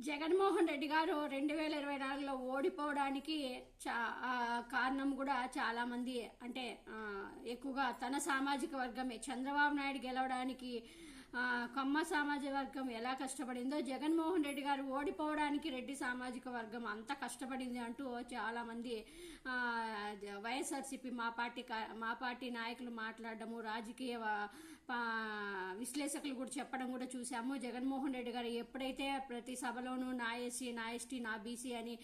జగన్మోహన్ రెడ్డి గారు 2024లో ఓడిపోవడానికి కారణం కూడా చాలామంది అంటే ఎక్కువగా తన సామాజిక వర్గమే. చంద్రబాబు నాయుడు గెలవడానికి కమ్మ సామాజిక వర్గం ఎలా కష్టపడిందో జగన్మోహన్ రెడ్డి గారు ఓడిపోవడానికి రెడ్డి సామాజిక వర్గం అంత కష్టపడింది అంటూ చాలామంది వైఎస్ఆర్సీపీ మా పార్టీ నాయకులు మాట్లాడడము, రాజకీయ విశ్లేషకులు కూడా చెప్పడం కూడా చూసాము. జగన్మోహన్ రెడ్డి గారు ఎప్పుడైతే ప్రతి సభలోనూ నా ఎస్సీ, నా ఎస్టీ, నా బీసీ అని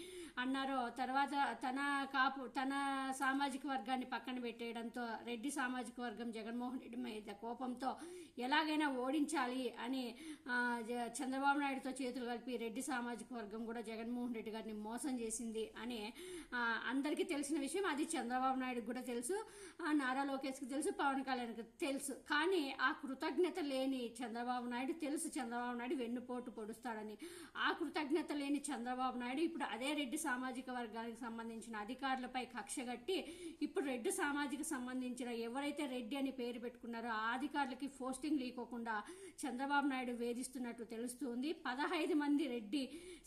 అన్నారో తర్వాత తన సామాజిక వర్గాన్ని పక్కన పెట్టేయడంతో రెడ్డి సామాజిక వర్గం జగన్మోహన్ రెడ్డి మీద కోపంతో ఎలాగైనా ఓడించాలి అని చంద్రబాబు నాయుడుతో చేతులు కలిపి రెడ్డి సామాజిక వర్గం కూడా జగన్మోహన్ రెడ్డి గారిని మోసం చేసింది అని అందరికీ తెలిసిన విషయం. అది చంద్రబాబు నాయుడుకి కూడా తెలుసు, నారా లోకేష్కి తెలుసు, పవన్ కళ్యాణ్కి తెలుసు. కానీ ఆ కృతజ్ఞత లేని చంద్రబాబు నాయుడు తెలుసు చంద్రబాబు నాయుడు వెన్నుపోటు పొడుస్తాడని. ఆ కృతజ్ఞత లేని చంద్రబాబు నాయుడు ఇప్పుడు అదే రెడ్డి సామాజిక వర్గానికి సంబంధించిన అధికారులపై కక్షగట్టి ఇప్పుడు రెడ్డి సామాజిక సంబంధించిన ఎవరైతే రెడ్డి అని పేరు పెట్టుకున్నారో ఆ అధికారులకి పోస్టింగ్ లీకోకుండా చంద్రబాబు నాయుడు వేధిస్తున్నట్టు తెలుస్తుంది. 15 మంది రెడ్డి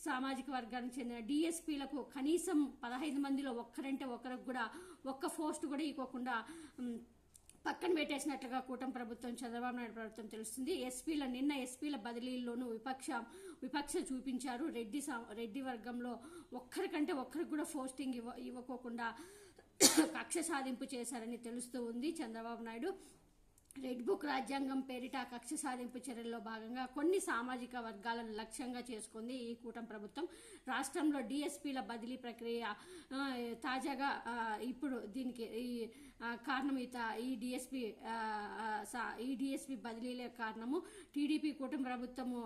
సామాజిక వర్గానికి చెందిన డిఎస్పీలకు కనీసం 15 మందిలో ఒక్కరంటే ఒకరికి కూడా ఒక్క పోస్ట్ కూడా ఇవ్వకుండా పక్కన పెట్టేసినట్లుగా కూటమి ప్రభుత్వం, చంద్రబాబు నాయుడు ప్రభుత్వం తెలుస్తుంది. నిన్న ఎస్పీల బదిలీల్లోనూ విపక్ష చూపించారు. రెడ్డి వర్గంలో ఒక్కరికంటే ఒక్కరికి కూడా పోస్టింగ్ ఇవ్వకోకుండా కక్ష సాధింపు చేశారని తెలుస్తూ ఉంది చంద్రబాబు నాయుడు. రెడ్ బుక్ రాజ్యాంగం పేరిట కక్ష సాధింపు చర్యల్లో భాగంగా కొన్ని సామాజిక వర్గాలను లక్ష్యంగా చేసుకుంది ఈ కూటమి ప్రభుత్వం. రాష్ట్రంలో డిఎస్పీల బదిలీ ప్రక్రియ తాజాగా ఇప్పుడు దీనికి కారణం ఈ డిఎస్పీ బదిలీలే కారణము. టీడీపీ కూటమి ప్రభుత్వము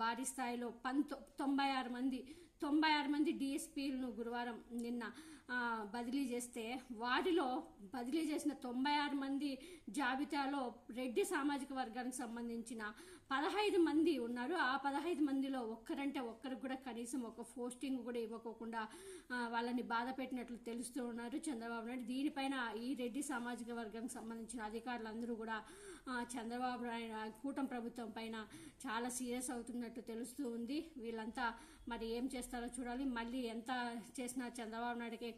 భారీ స్థాయిలో 96 మంది డిఎస్పీలను గురువారం నిన్న బదిలీ చేస్తే వాటిలో బదిలీ చేసిన 96 మంది జాబితాలో రెడ్డి సామాజిక వర్గానికి సంబంధించిన 15 మంది ఉన్నారు. ఆ 15 మందిలో ఒక్కరంటే ఒక్కరికి కూడా కనీసం ఒక పోస్టింగ్ కూడా ఇవ్వకోకుండా వాళ్ళని బాధ పెట్టినట్లు తెలుస్తూ ఉన్నారు చంద్రబాబు నాయుడు. దీనిపైన ఈ రెడ్డి సామాజిక వర్గానికి సంబంధించిన అధికారులందరూ కూడా చంద్రబాబు నాయుడు కూటమి ప్రభుత్వం పైన చాలా సీరియస్ అవుతున్నట్టు తెలుస్తూ ఉంది. వీళ్ళంతా మరి ఏం చేస్తారో చూడాలి. మళ్ళీ ఎంత చేసినా చంద్రబాబు నాయుడుకి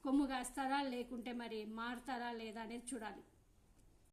కొమ్ము కాస్తారా లేకుంటే మరి మారుతారా లేదా అనేది చూడాలి.